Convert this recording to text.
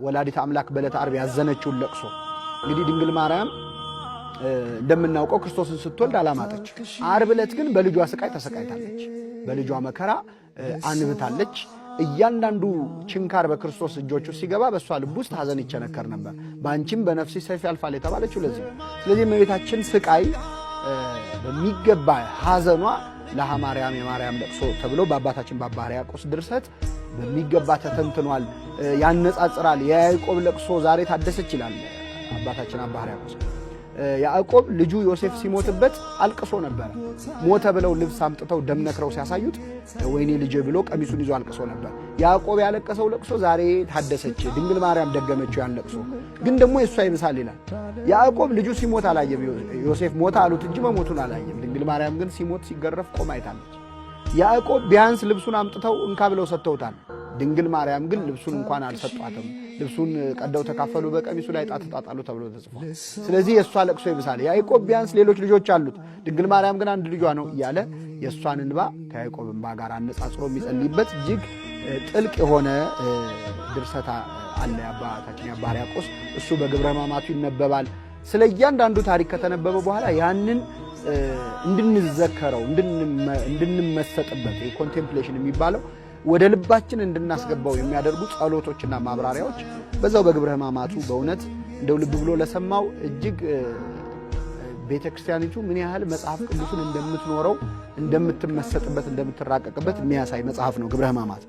ወላዲት አምላክ በዕለተ ዓርብ ያዘነችው ለቅሶ እንግዲህ ድንግል ማርያም እንደምናውቀው ክርስቶስን ስትወልድ አላማጠች። ዓርብ ዕለት ግን በልጇ ስቃይ ተሰቃይታለች፣ በልጇ መከራ አንብታለች። እያንዳንዱ ችንካር በክርስቶስ እጆቹ ሲገባ በሷ ልብ ውስጥ ሐዘን ይቸነከር ነበር። ባንቺም በነፍስሽ ሰይፍ ያልፋል የተባለችው ለዚህ ነው። ስለዚህ እመቤታችን ስቃይ በሚገባ ሐዘኗ ለሃ ማርያም የማርያም ለቅሶ ተብሎ በአባታችን በአባ ሕርያቆስ ድርሰት በሚገባ ተተንትኗል፣ ያነጻጽራል። የያዕቆብ ለቅሶ ዛሬ ታደሰች ይላል አባታችን አባ ሕርያቆስ። ያዕቆብ ልጁ ዮሴፍ ሲሞትበት አልቅሶ ነበር። ሞተ ብለው ልብስ አምጥተው ደም ነክረው ሲያሳዩት ወይኔ ልጅ ብሎ ቀሚሱን ይዞ አልቅሶ ነበር። ያዕቆብ ያለቀሰው ለቅሶ ዛሬ ታደሰች፣ ድንግል ማርያም ደገመችው ያን ለቅሶ። ግን ደግሞ የሷ ይብሳል ይላል። ያዕቆብ ልጁ ሲሞት አላየም፣ ዮሴፍ ሞተ አሉት እንጂ መሞቱን አላየም። ድንግል ማርያም ግን ሲሞት ሲገረፍ ቆማ አይታለች። ያዕቆብ ቢያንስ ልብሱን አምጥተው እንካ ብለው ሰጥተውታል። ድንግል ማርያም ግን ልብሱን እንኳን አልሰጧትም። ልብሱን ቀደው ተካፈሉ፣ በቀሚሱ ላይ ዕጣ ተጣጣሉ ተብሎ ተጽፏል። ስለዚህ የሷ ለቅሶ ይብሳል። ያዕቆብ ቢያንስ ሌሎች ልጆች አሉት፣ ድንግል ማርያም ግን አንድ ልጇ ነው እያለ የሷን እንባ ከያዕቆብ እንባ ጋር አነጻጽሮ የሚጸልይበት እጅግ ጥልቅ የሆነ ድርሰት አለ አባታችን አባ ሕርያቆስ። እሱ በግብረ ሕማማቱ ይነበባል። ስለ እያንዳንዱ ታሪክ ከተነበበ በኋላ ያንን እንድንዘከረው እንድንመሰጥበት ኮንቴምፕሌሽን የሚባለው ወደ ልባችን እንድናስገባው የሚያደርጉ ጸሎቶችና ማብራሪያዎች በዛው በግብረ ሕማማቱ በእውነት እንደው ልብ ብሎ ለሰማው እጅግ ቤተክርስቲያኒቱ ምን ያህል መጽሐፍ ቅዱስን እንደምትኖረው እንደምትመሰጥበት እንደምትራቀቅበት የሚያሳይ መጽሐፍ ነው ግብረ ሕማማት።